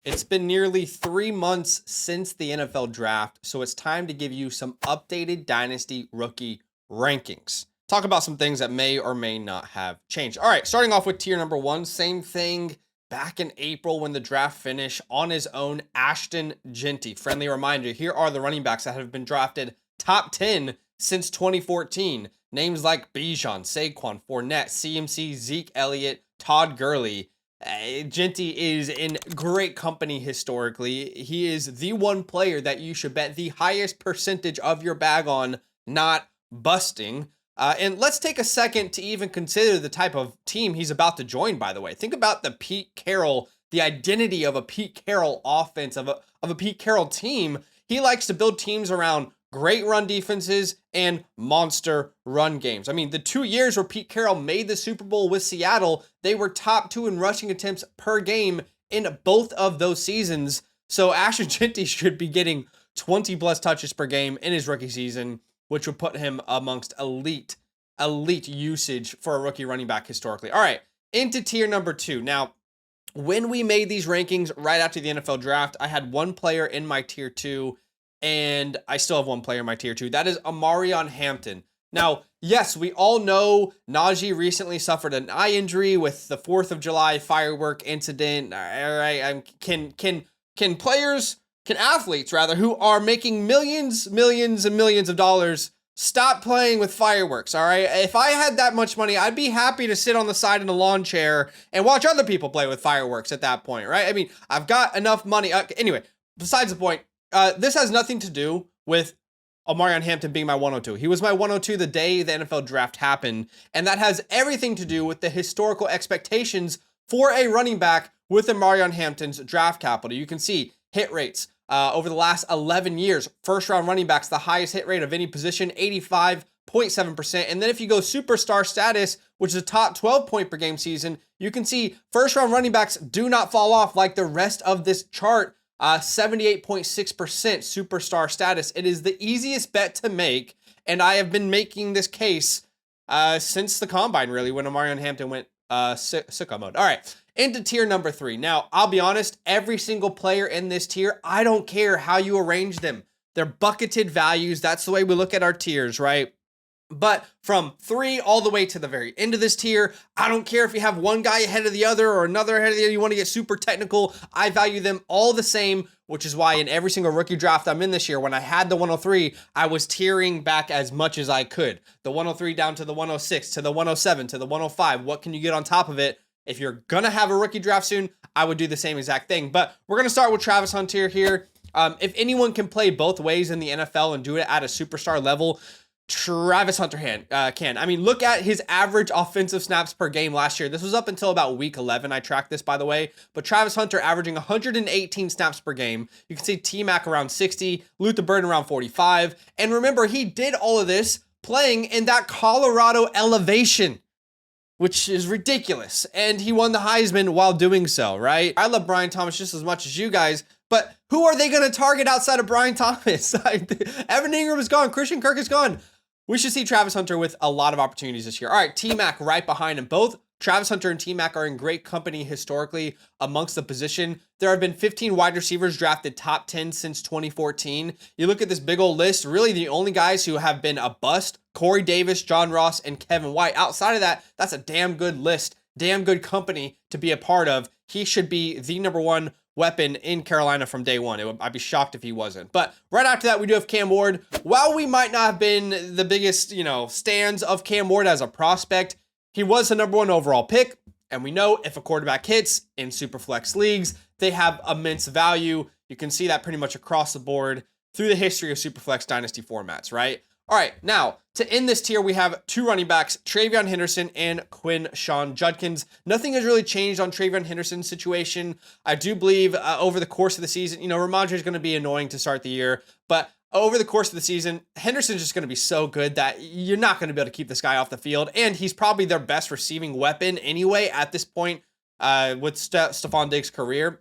It's been nearly 3 months since the NFL draft, so it's time to give you some updated Dynasty rookie rankings. Talk about some things that may or may not have changed. All right, starting off with tier number one, same thing back in April when the draft finished on his own, Ashton Jeanty. Friendly reminder, here are the running backs that have been drafted top 10 since 2014. Names like Bijan, Saquon, Fournette, CMC, Zeke Elliott, Todd Gurley. Jeanty is in great company historically. He is the one player that you should bet the highest percentage of your bag on not busting. And let's take a second to even consider the type of team he's about to join, by the way. Think about the Pete Carroll, the identity of a Pete Carroll offense, of a Pete Carroll team. He likes to build teams around great run defenses and monster run games. I mean, the 2 years where Pete Carroll made the Super Bowl with Seattle, they were top 2 in rushing attempts per game in both of those seasons. So Ashton Jeanty should be getting 20 plus touches per game in his rookie season, which would put him amongst elite usage for a rookie running back historically. All right, into tier number 2. Now, when we made these rankings right after the NFL draft, I had one player in my tier 2, and I still have one player in my tier 2. That is Omarion Hampton. Now, yes, we all know Najee recently suffered an eye injury with the 4th of July firework incident. All right, can athletes rather who are making millions and millions of dollars stop playing with fireworks? All right, if I had that much money, I'd be happy to sit on the side in a lawn chair and watch other people play with fireworks at that point, right? I mean, I've got enough money. Anyway, besides the point. This has nothing to do with Omarion Hampton being my 102. He was my 102 the day the NFL draft happened, and that has everything to do with the historical expectations for a running back with Omarion Hampton's draft capital. You can see hit rates over the last 11 years. First-round running backs, the highest hit rate of any position, 85.7%. And then if you go superstar status, which is a top 12 point per game season, you can see first-round running backs do not fall off like the rest of this chart. 78.6% superstar status. It is the easiest bet to make, and I have been making this case since the combine, really, when Omarion Hampton went sicko mode. All right, into tier number 3. Now, I'll be honest, every single player in this tier, I don't care how you arrange them. They're bucketed values. That's the way we look at our tiers, right? But from 3 all the way to the very end of this tier, I don't care if you have one guy ahead of the other or another ahead of the other. You want to get super technical. I value them all the same, which is why in every single rookie draft I'm in this year, when I had the 103, I was tiering back as much as I could. The 103 down to the 106, to the 107, to the 105. What can you get on top of it? If you're going to have a rookie draft soon, I would do the same exact thing. But we're going to start with Travis Hunter here. If anyone can play both ways in the NFL and do it at a superstar level, Travis Hunter can. I mean, look at his average offensive snaps per game last year. This was up until about week 11. I tracked this, by the way. But Travis Hunter averaging 118 snaps per game. You can see T-Mac around 60, Luther Burden around 45. And remember, he did all of this playing in that Colorado elevation, which is ridiculous. And he won the Heisman while doing so, right? I love Brian Thomas just as much as you guys, but who are they going to target outside of Brian Thomas? Evan Ingram is gone. Christian Kirk is gone. We should see Travis Hunter with a lot of opportunities this year. All right, T-Mac right behind him. Both Travis Hunter and T-Mac are in great company historically amongst the position. There have been 15 wide receivers drafted top 10 since 2014. You look at this big old list, really the only guys who have been a bust, Corey Davis, John Ross, and Kevin White. Outside of that, that's a damn good list, damn good company to be a part of. He should be the number one weapon in Carolina from day one. I'd be shocked if he wasn't. But right after that, we do have Cam Ward. While we might not have been the biggest, stands of Cam Ward as a prospect, he was the number 1 overall pick. And we know if a quarterback hits in Superflex leagues, they have immense value. You can see that pretty much across the board through the history of Superflex Dynasty formats, right? All right, now, to end this tier, we have 2 running backs, Travion Henderson and Quinshon Judkins. Nothing has really changed on Travion Henderson's situation. I do believe over the course of the season, Ramondre is going to be annoying to start the year, but over the course of the season, Henderson's just going to be so good that you're not going to be able to keep this guy off the field, and he's probably their best receiving weapon anyway at this point with Stephon Diggs' career.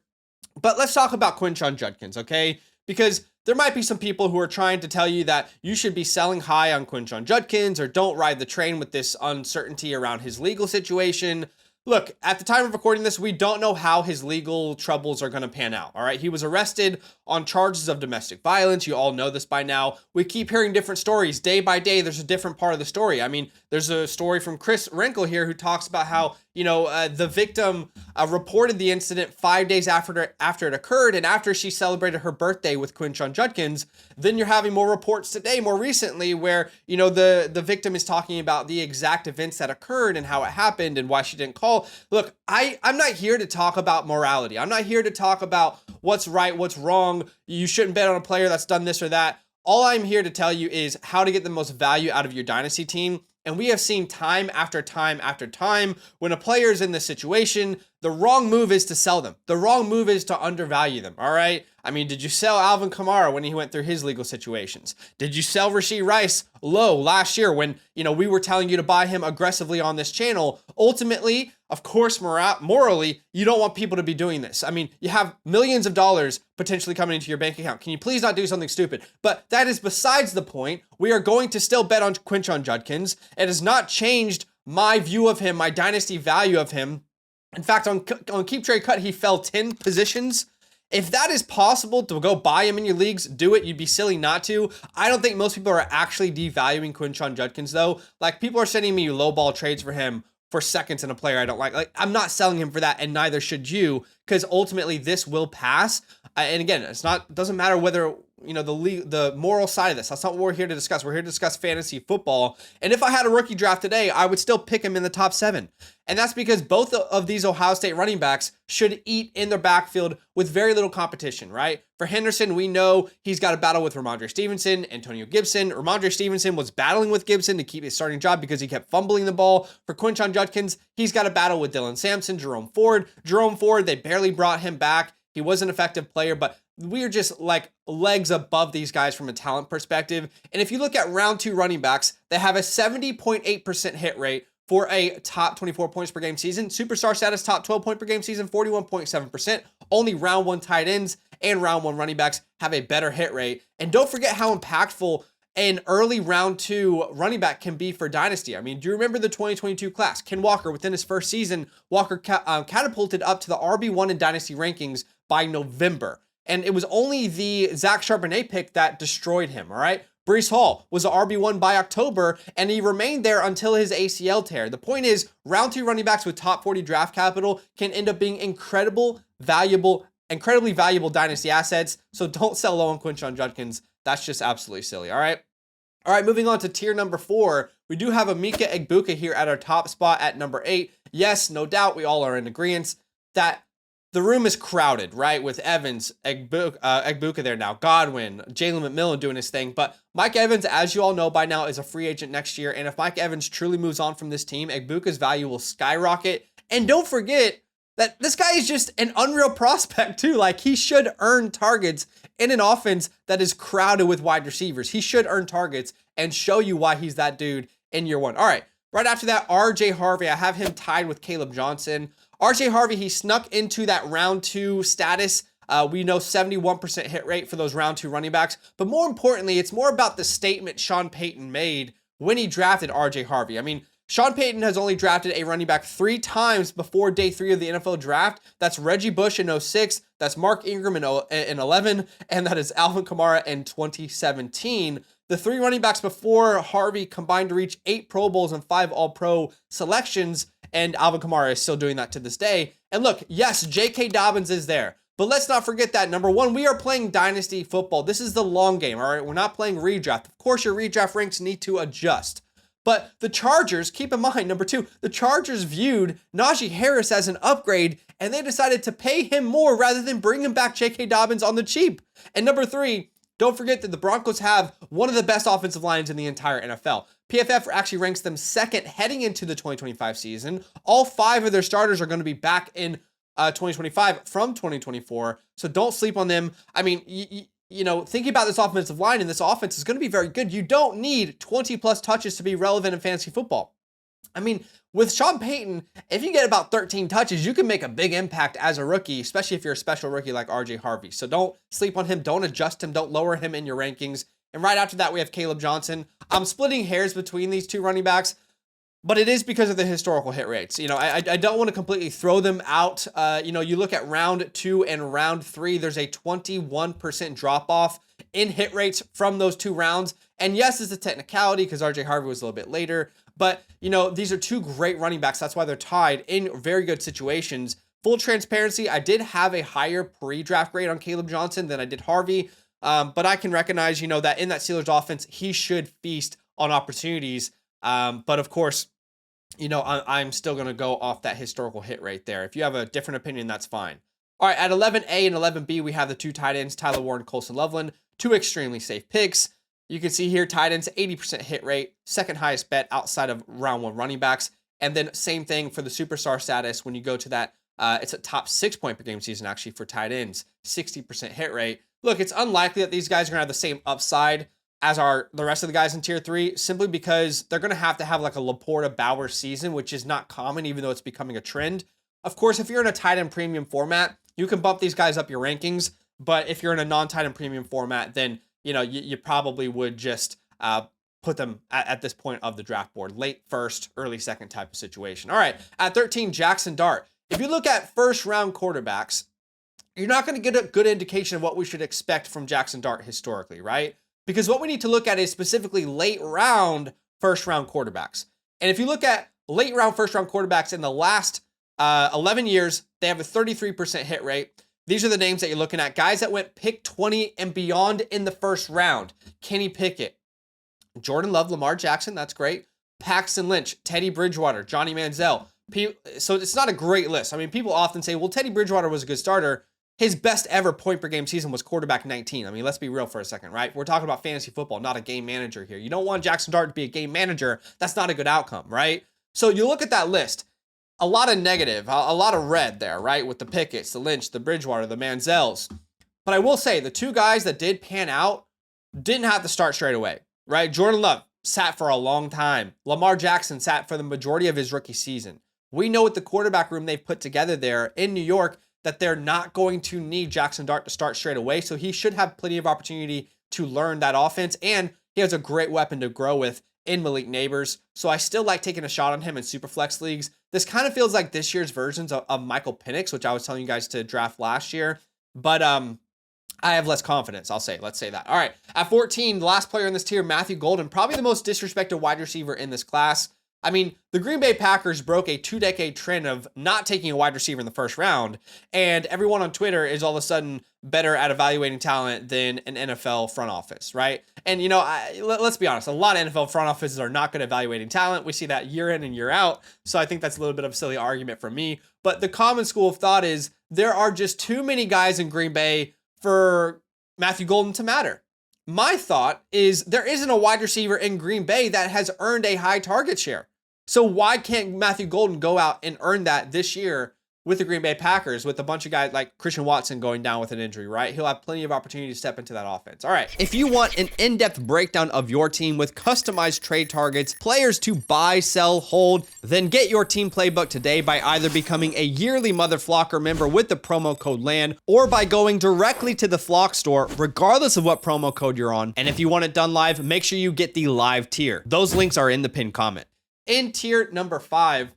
But let's talk about Quinshon Judkins, okay? Because there might be some people who are trying to tell you that you should be selling high on Quinshon Judkins or don't ride the train with this uncertainty around his legal situation. look, at the time of recording this, we don't know how his legal troubles are going to pan out. All right. He was arrested on charges of domestic violence. You all know this by now. We keep hearing different stories day by day. There's a different part of the story. I mean, there's a story from Chris Wrinkle here who talks about how, the victim reported the incident 5 days after it occurred. And after she celebrated her birthday with Quinshon Judkins, then you're having more reports today, more recently, where, the victim is talking about the exact events that occurred and how it happened and why she didn't call. Look, I'm not here to talk about morality. I'm not here to talk about what's right, what's wrong. You shouldn't bet on a player that's done this or that. All I'm here to tell you is how to get the most value out of your dynasty team. And we have seen time after time after time when a player is in this situation, the wrong move is to sell them. The wrong move is to undervalue them, all right? I mean, did you sell Alvin Kamara when he went through his legal situations? Did you sell Rashee Rice low last year when, we were telling you to buy him aggressively on this channel? Ultimately, of course, morally, you don't want people to be doing this. I mean, you have millions of dollars potentially coming into your bank account. Can you please not do something stupid? But that is besides the point. We are going to still bet on Quinshon Judkins. It has not changed my view of him, my dynasty value of him. In fact, on Keep Trade Cut, he fell 10 positions. If that is possible to go buy him in your leagues, do it. You'd be silly not to. I don't think most people are actually devaluing Quinshon Judkins, though. Like, people are sending me lowball trades for him for seconds in a player I don't like. Like, I'm not selling him for that, and neither should you, because ultimately this will pass. And again, doesn't matter whether, the moral side of this. That's not what we're here to discuss. We're here to discuss fantasy football. And if I had a rookie draft today, I would still pick him in the top 7. And that's because both of these Ohio State running backs should eat in their backfield with very little competition, right? For Henderson, we know he's got a battle with Ramondre Stevenson, Antonio Gibson. Ramondre Stevenson was battling with Gibson to keep his starting job because he kept fumbling the ball. For Quinshon Judkins, he's got a battle with Dylan Sampson, Jerome Ford. Jerome Ford, they barely brought him back. He was an effective player, but we're just like legs above these guys from a talent perspective. And if you look at round 2 running backs, they have a 70.8% hit rate for a top 24 points per game season. Superstar status, top 12 point per game season, 41.7%. Only round 1 tight ends and round 1 running backs have a better hit rate. And don't forget how impactful an early round 2 running back can be for Dynasty. I mean, do you remember the 2022 class? Ken Walker, within his first season, Walker catapulted up to the RB1 in Dynasty rankings by November. And it was only the Zach Charbonnet pick that destroyed him, all right? Breece Hall was an RB1 by October, and he remained there until his ACL tear. The point is, round 2 running backs with top 40 draft capital can end up being incredibly valuable dynasty assets. So don't sell low on Quinshon Judkins. That's just absolutely silly, all right? All right, moving on to tier number 4. We do have Emeka Egbuka here at our top spot at number 8. Yes, no doubt, we all are in agreement that the room is crowded, right? With Evans, Egbuka there now, Godwin, Jalen McMillan doing his thing. But Mike Evans, as you all know by now, is a free agent next year. And if Mike Evans truly moves on from this team, Egbuka's value will skyrocket. And don't forget that this guy is just an unreal prospect too. Like, he should earn targets in an offense that is crowded with wide receivers. He should earn targets and show you why he's that dude in year 1. All right, right after that, RJ Harvey. I have him tied with Caleb Johnson. RJ Harvey, he snuck into that round 2 status. We know 71% hit rate for those round 2 running backs. But more importantly, it's more about the statement Sean Payton made when he drafted RJ Harvey. I mean, Sean Payton has only drafted a running back 3 times before day 3 of the NFL draft. That's Reggie Bush in 06, that's Mark Ingram in 11, and that is Alvin Kamara in 2017. The 3 running backs before Harvey combined to reach 8 Pro Bowls and 5 All-Pro selections, and Alvin Kamara is still doing that to this day. And look, yes, J.K. Dobbins is there, but let's not forget that, number 1, we are playing Dynasty football. This is the long game, all right? We're not playing redraft. Of course, your redraft ranks need to adjust. But the Chargers, keep in mind, number 2, the Chargers viewed Najee Harris as an upgrade, and they decided to pay him more rather than bringing back J.K. Dobbins on the cheap. And number 3, don't forget that the Broncos have one of the best offensive lines in the entire NFL. PFF actually ranks them 2nd heading into the 2025 season. All 5 of their starters are going to be back in 2025 from 2024, so don't sleep on them. I mean, thinking about this offensive line, and this offense is going to be very good. You don't need 20 plus touches to be relevant in fantasy football. I mean, with Sean Payton, if you get about 13 touches, you can make a big impact as a rookie, especially if you're a special rookie like RJ Harvey. So don't sleep on him. Don't adjust him. Don't lower him in your rankings. And right after that, we have Caleb Johnson. I'm splitting hairs between these 2 running backs. but it is because of the historical hit rates. You know, I don't want to completely throw them out. You know, you look at round 2 and round 3, there's a 21% drop off in hit rates from those 2 rounds. And yes, it's a technicality because RJ Harvey was a little bit later, but you know, these are 2 great running backs. That's why they're tied in very good situations. Full transparency, I did have a higher pre-draft grade on Caleb Johnson than I did Harvey. But I can recognize, you know, that in that Steelers offense, he should feast on opportunities. But of course, you know, I'm still going to go off that historical hit rate there. If you have a different opinion, that's fine. All right, at 11A and 11B, we have the 2 tight ends, Tyler Warren, Colson Loveland, 2 extremely safe picks. You can see here, tight ends, 80% hit rate, second highest bet outside of round 1 running backs. And then same thing for the superstar status. When you go to that, it's a top 6 point per game season, actually, for tight ends, 60% hit rate. Look, it's unlikely that these guys are going to have the same upside as the rest of the guys in tier 3, simply because they're going to have like a Laporta Bauer season, which is not common, even though it's becoming a trend. Of course, if you're in a tight end premium format, you can bump these guys up your rankings. But if you're in a non-tight end premium format, then, you know, you probably would just put them at this point of the draft board, late first, early second type of situation. All right, at 13, Jackson Dart. If you look at first round quarterbacks, you're not going to get a good indication of what we should expect from Jackson Dart historically, right? Because what we need to look at is specifically late round first round quarterbacks. And if you look at late round first round quarterbacks in the last 11 years, they have a 33% hit rate. These are the names that you're looking at. Guys that went pick 20 and beyond in the first round. Kenny Pickett, Jordan Love, Lamar Jackson, that's great. Paxton Lynch, Teddy Bridgewater, Johnny Manziel. So it's not a great list. I mean, people often say, well, Teddy Bridgewater was a good starter. His best ever point per game season was quarterback 19. I mean, let's be real for a second, right? We're talking about fantasy football, not a game manager here. You don't want Jackson Dart to be a game manager. That's not a good outcome, right? So you look at that list, a lot of negative, a lot of red there, right? With the Picketts, the Lynch, the Bridgewater, the Manziels. But I will say the 2 guys that did pan out didn't have to start straight away, right? Jordan Love sat for a long time. Lamar Jackson sat for the majority of his rookie season. We know with the quarterback room they've put together there in New York that they're not going to need Jackson Dart to start straight away. So he should have plenty of opportunity to learn that offense. And he has a great weapon to grow with in Malik Neighbors. So I still like taking a shot on him in Superflex leagues. This kind of feels like this year's versions of Michael Penix, which I was telling you guys to draft last year. But I have less confidence, let's say that. All right, at 14, the last player in this tier, Matthew Golden, probably the most disrespected wide receiver in this class. I mean, the Green Bay Packers broke a 2-decade trend of not taking a wide receiver in the first round, and everyone on Twitter is all of a sudden better at evaluating talent than an NFL front office, right? And, you know, let's be honest, a lot of NFL front offices are not good at evaluating talent. We see that year in and year out, so I think that's a little bit of a silly argument for me. But the common school of thought is there are just too many guys in Green Bay for Matthew Golden to matter. My thought is there isn't a wide receiver in Green Bay that has earned a high target share. So why can't Matthew Golden go out and earn that this year with the Green Bay Packers with a bunch of guys like Christian Watson going down with an injury, right? He'll have plenty of opportunity to step into that offense. All right. If you want an in-depth breakdown of your team with customized trade targets, players to buy, sell, hold, then get your team playbook today by either becoming a yearly Mother Flocker member with the promo code LAND or by going directly to the Flock store, regardless of what promo code you're on. And if you want it done live, make sure you get the live tier. Those links are in the pinned comment. In tier number 5,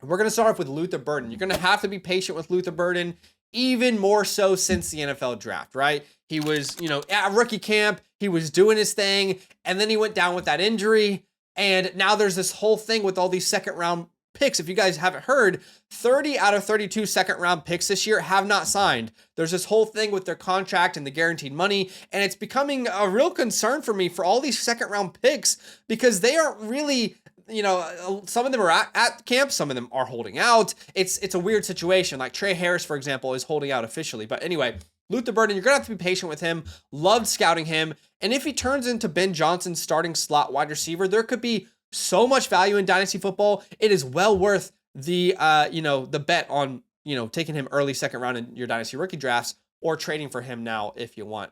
we're going to start off with Luther Burden. You're going to have to be patient with Luther Burden, even more so since the NFL draft, right? He was, you know, at rookie camp, he was doing his thing, and then he went down with that injury, and now there's this whole thing with all these second-round picks. If you guys haven't heard, 30 out of 32 second-round picks this year have not signed. There's this whole thing with their contract and the guaranteed money, and it's becoming a real concern for me for all these second-round picks because they aren't really... You know, some of them are at camp, some of them are holding out. It's a weird situation. Like Trey Harris, for example, is holding out officially. But anyway, Luther Burden, you're going to have to be patient with him. Loved scouting him. And if he turns into Ben Johnson's starting slot wide receiver, there could be so much value in Dynasty football. It is well worth the, the bet on, taking him early second round in your Dynasty rookie drafts or trading for him now if you want.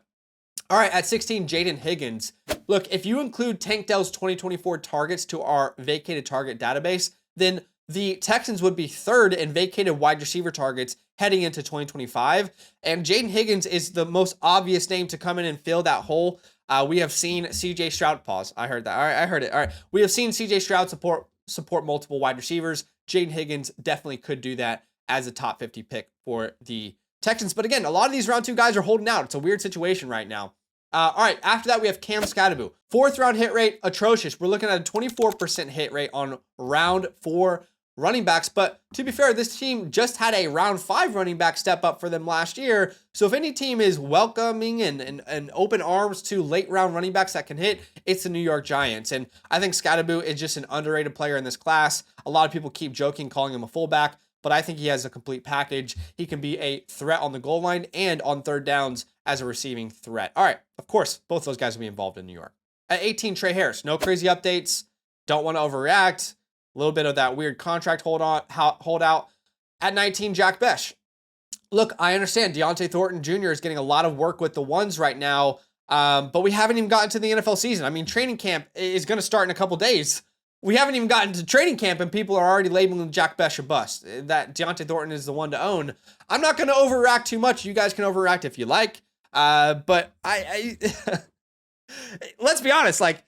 All right, at 16, Jaden Higgins. Look, if you include Tank Dell's 2024 targets to our vacated target database, then the Texans would be third in vacated wide receiver targets heading into 2025. And Jaden Higgins is the most obvious name to come in and fill that hole. We have seen CJ Stroud, pause. I heard that. All right, I heard it. All right. We have seen CJ Stroud support multiple wide receivers. Jaden Higgins definitely could do that as a top 50 pick for the Texans. But again, a lot of these round 2 guys are holding out. It's a weird situation right now. All right, after that, we have Cam Scatterbo. 4th round hit rate, atrocious. We're looking at a 24% hit rate on round 4 running backs. But to be fair, this team just had a round 5 running back step up for them last year. So if any team is welcoming and open arms to late round running backs that can hit, it's the New York Giants. And I think Scatterbo is just an underrated player in this class. A lot of people keep joking, calling him a fullback, but I think he has a complete package. He can be a threat on the goal line and on 3rd downs as a receiving threat. All right, of course, both those guys will be involved in New York. At 18, Trey Harris. No crazy updates. Don't want to overreact. A little bit of that weird contract holdout. At 19, Jack Besh. Look, I understand Deontay Thornton Jr. is getting a lot of work with the ones right now, but we haven't even gotten to the NFL season. I mean, training camp is going to start in a couple days. We haven't even gotten to training camp, and people are already labeling Jack Besh a bust. That Deontay Thornton is the one to own. I'm not going to overreact too much. You guys can overreact if you like. But I let's be honest, like,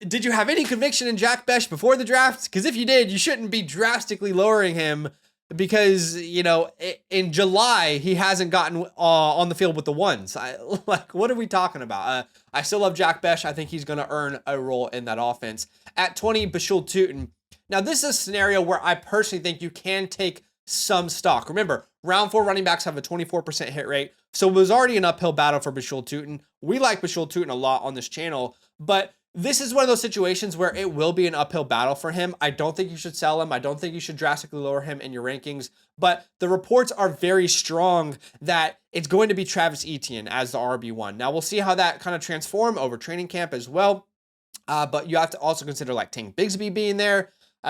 did you have any conviction in Jack Besh before the draft? Because if you did, you shouldn't be drastically lowering him because, you know, in July, he hasn't gotten on the field with the ones. Like, what are we talking about? I still love Jack Besh. I think he's going to earn a role in that offense. At 20, Bashul Tutin. Now, this is a scenario where I personally think you can take some stock. Remember, round 4 running backs have a 24% hit rate, so it was already an uphill battle for Bashul Tutin. We like Bashul Tutin a lot on this channel, but this is one of those situations where it will be an uphill battle for him. I don't think you should sell him. I don't think you should drastically lower him in your rankings, but the reports are very strong that it's going to be Travis Etienne as the RB1. Now, we'll see how that kind of transform over training camp as well, but you have to also consider like Tank Bigsby being there,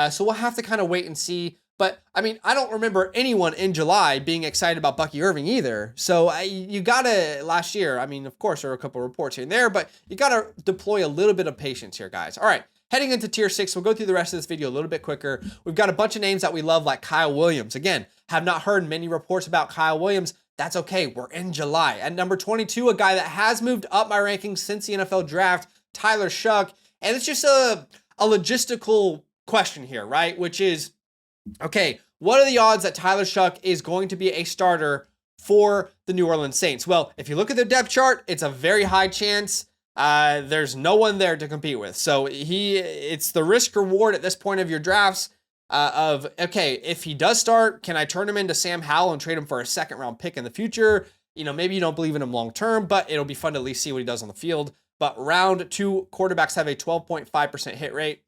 so we'll have to kind of wait and see. But, I mean, I don't remember anyone in July being excited about Bucky Irving either. So you got to, last year, I mean, of course, there were a couple of reports here and there, but you got to deploy a little bit of patience here, guys. All right, heading into tier 6, we'll go through the rest of this video a little bit quicker. We've got a bunch of names that we love, like Kyle Williams. Again, have not heard many reports about Kyle Williams. That's okay. We're in July. At number 22, a guy that has moved up my rankings since the NFL draft, Tyler Shuck. And it's just a logistical question here, right? Which is, okay, what are the odds that Tyler Shuck is going to be a starter for the New Orleans Saints? Well, if you look at their depth chart, it's a very high chance. There's no one there to compete with. So it's the risk reward at this point of your drafts of, okay, if he does start, can I turn him into Sam Howell and trade him for a 2nd round pick in the future? You know, maybe you don't believe in him long term, but it'll be fun to at least see what he does on the field. But round 2 quarterbacks have a 12.5% hit rate.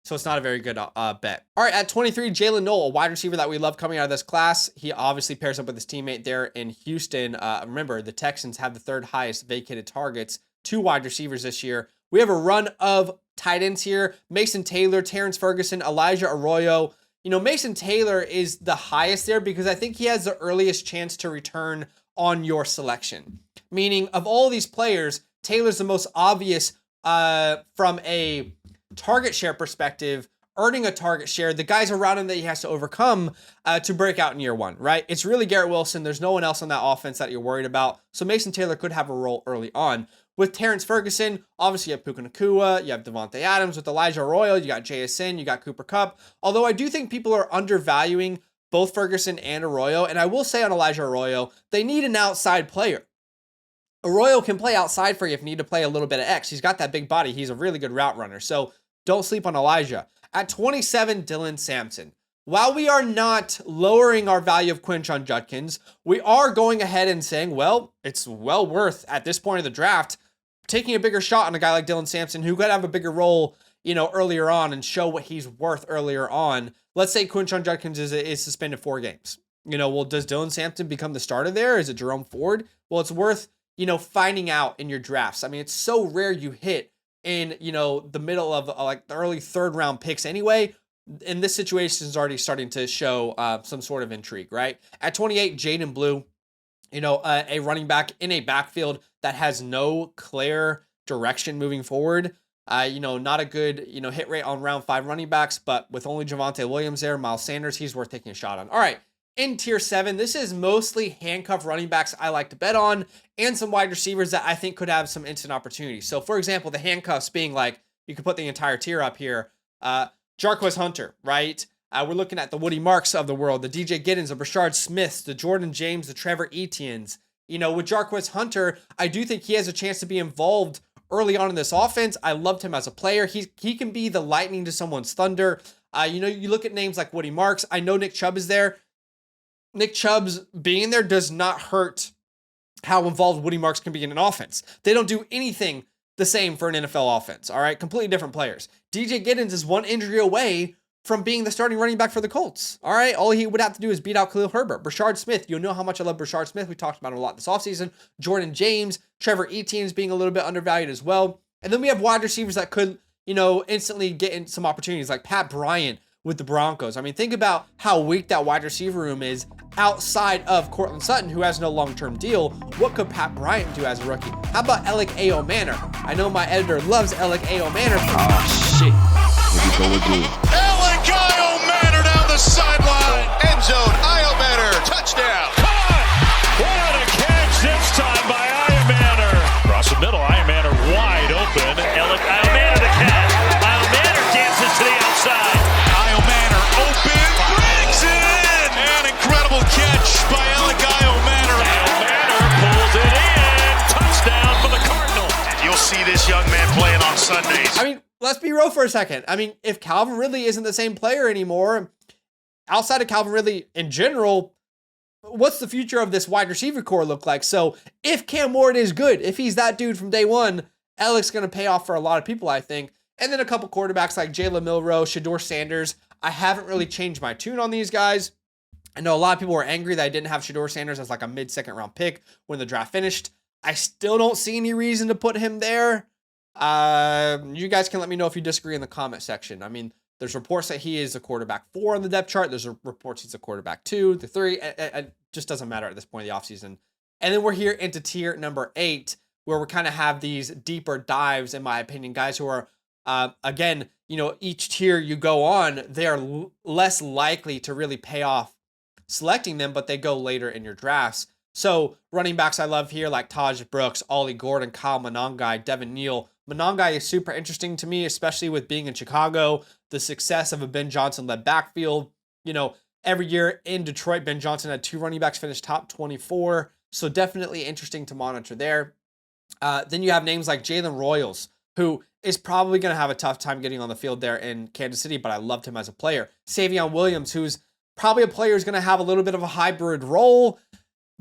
So it's not a very good bet. All right, at 23, Jalen Noel, a wide receiver that we love coming out of this class. He obviously pairs up with his teammate there in Houston. Remember, the Texans have the 3rd highest vacated targets, 2 wide receivers this year. We have a run of tight ends here. Mason Taylor, Terrence Ferguson, Elijah Arroyo. You know, Mason Taylor is the highest there because I think he has the earliest chance to return on your selection. Meaning, of all these players, Taylor's the most obvious from a target share perspective, earning a target share, the guys around him that he has to overcome to break out in year 1, right? It's really Garrett Wilson. There's no one else on that offense that you're worried about. So Mason Taylor could have a role early on. With Terrence Ferguson, obviously you have Puka Nacua, you have Devontae Adams. With Elijah Arroyo, you got JSN, you got Cooper Kupp. Although I do think people are undervaluing both Ferguson and Arroyo. And I will say on Elijah Arroyo, they need an outside player. Arroyo can play outside for you if you need to play a little bit of X. He's got that big body. He's a really good route runner. So don't sleep on Elijah. At 27, Dylan Sampson. While we are not lowering our value of Quinshon Judkins, we are going ahead and saying, well, it's well worth at this point of the draft taking a bigger shot on a guy like Dylan Sampson who could have a bigger role, you know, earlier on and show what he's worth earlier on. Let's say Quinshon Judkins is suspended 4 games. You know, well, does Dylan Sampson become the starter there? Is it Jerome Ford? Well, it's worth, you know, finding out in your drafts. I mean, it's so rare you hit in, you know, the middle of like the early 3rd round picks anyway. In this situation is already starting to show some sort of intrigue, right? At 28, Jaden Blue, you know, a running back in a backfield that has no clear direction moving forward. You know, not a good, you know, hit rate on round 5 running backs, but with only Javonte Williams there, Miles Sanders, he's worth taking a shot on. All right. In tier 7, this is mostly handcuff running backs I like to bet on and some wide receivers that I think could have some instant opportunities. So, for example, the handcuffs being like, you could put the entire tier up here. Jarquez Hunter, right? We're looking at the Woody Marks of the world, the DJ Giddens, the Rashard Smiths, the Jordan James, the Trevor Etiennes. You know, with Jarquez Hunter, I do think he has a chance to be involved early on in this offense. I loved him as a player. He can be the lightning to someone's thunder. You know, you look at names like Woody Marks. I know Nick Chubb is there. Nick Chubb's being there does not hurt how involved Woody Marks can be in an offense. They don't do anything the same for an NFL offense, all right? Completely different players. DJ Giddens is one injury away from being the starting running back for the Colts, all right? All he would have to do is beat out Khalil Herbert. Rashard Smith, you'll know how much I love Rashard Smith. We talked about him a lot this offseason. Jordan James, Trevor Etienne's being a little bit undervalued as well. And then we have wide receivers that could, you know, instantly get in some opportunities, like Pat Bryant with the Broncos. I mean, think about how weak that wide receiver room is outside of Cortland Sutton, who has no long-term deal. What could Pat Bryant do as a rookie? How about Alec A.O. Manor? I know my editor loves Alec A.O. Manor. Oh, shit. Here we go again. Alec A.O. Manor down the sideline. End zone. A.O. Manor. Touchdown. Caught. What a catch this time by A.O. Manor. Across the middle, A.O. Manor wide open. Alec A.O. Manor the catch. A.O. Manor dances to the outside. A.O. Manor open. Brings it in. An incredible catch by Alec A.O. Manor. A.O. Manor pulls it in. Touchdown for the Cardinals. And you'll see this young man playing on Sundays. I mean, let's be real for a second. I mean, if Calvin Ridley isn't the same player anymore, outside of Calvin Ridley in general, what's the future of this wide receiver core look like? So if Cam Ward is good, if he's that dude from day one, Alec's going to pay off for a lot of people, I think. And then a couple quarterbacks like Jalen Milroe, Shador Sanders. I haven't really changed my tune on these guys. I know a lot of people were angry that I didn't have Shador Sanders as like a mid-second round pick when the draft finished. I still don't see any reason to put him there. You guys can let me know if you disagree in the comment section. I mean, there's reports that he is a quarterback 4 on the depth chart. There's reports he's a quarterback 2, the 3. It just doesn't matter at this point in the offseason. And then we're here into tier number 8, where we kind of have these deeper dives, in my opinion, guys who are, again, you know, each tier you go on, they are less likely to really pay off selecting them, but they go later in your drafts. So running backs I love here, like Taj Brooks, Ollie Gordon, Kyle Monangai, Devin Neal. Monangai is super interesting to me, especially with being in Chicago, the success of a Ben Johnson-led backfield. You know, every year in Detroit, Ben Johnson had 2 running backs finish top 24. So definitely interesting to monitor there. Then you have names like Jalen Royals, who is probably going to have a tough time getting on the field there in Kansas City, but I loved him as a player. Savion Williams, who's probably a player who's going to have a little bit of a hybrid role.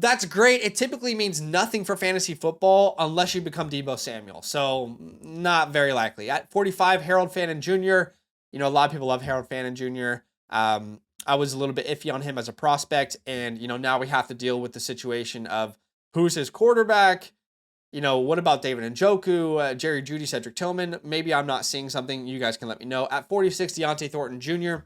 That's great. It typically means nothing for fantasy football unless you become Deebo Samuel. So not very likely. At 45, Harold Fannin Jr. You know, a lot of people love Harold Fannin Jr. I was a little bit iffy on him as a prospect. And, you know, now we have to deal with the situation of who's his quarterback. You know, what about David Njoku, Jerry Jeudy, Cedric Tillman? Maybe I'm not seeing something. You guys can let me know. At 46, Deontay Thornton Jr.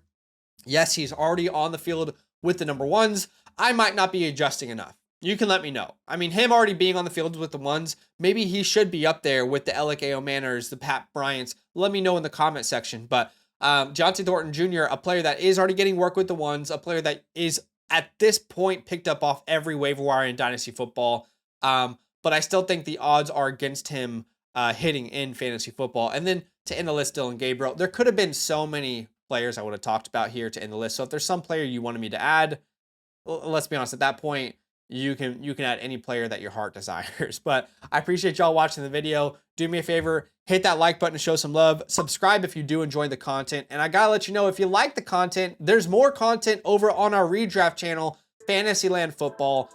Yes, he's already on the field with the number 1s. I might not be adjusting enough. You can let me know. I mean, him already being on the field with the 1s, maybe he should be up there with the Alec A.O. Manors, the Pat Bryants. Let me know in the comment section. But Deontay Thornton Jr., a player that is already getting work with the 1s, a player that is at this point picked up off every waiver wire in Dynasty football. But I still think the odds are against him hitting in fantasy football. And then to end the list, Dylan Gabriel. There could have been so many players I would have talked about here to end the list. So if there's some player you wanted me to add, let's be honest, at that point, you can add any player that your heart desires. But I appreciate y'all watching the video. Do me a favor, hit that like button to show some love. Subscribe if you do enjoy the content. And I gotta let you know, if you like the content, there's more content over on our redraft channel, FantasyLand Football.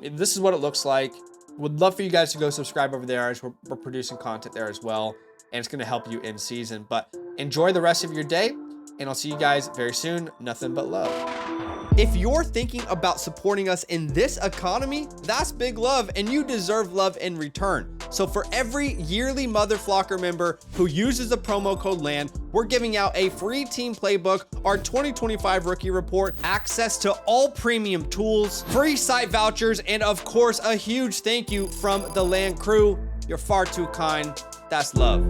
This is what it looks like. Would love for you guys to go subscribe over there, as we're producing content there as well. And it's gonna help you in season. But enjoy the rest of your day, and I'll see you guys very soon. Nothing but love. If you're thinking about supporting us in this economy, that's big love, and you deserve love in return. So for every yearly Mother Flocker member who uses the promo code LAND, we're giving out a free team playbook, our 2025 rookie report, access to all premium tools, free site vouchers, and of course, a huge thank you from the LAND crew. You're far too kind. That's love.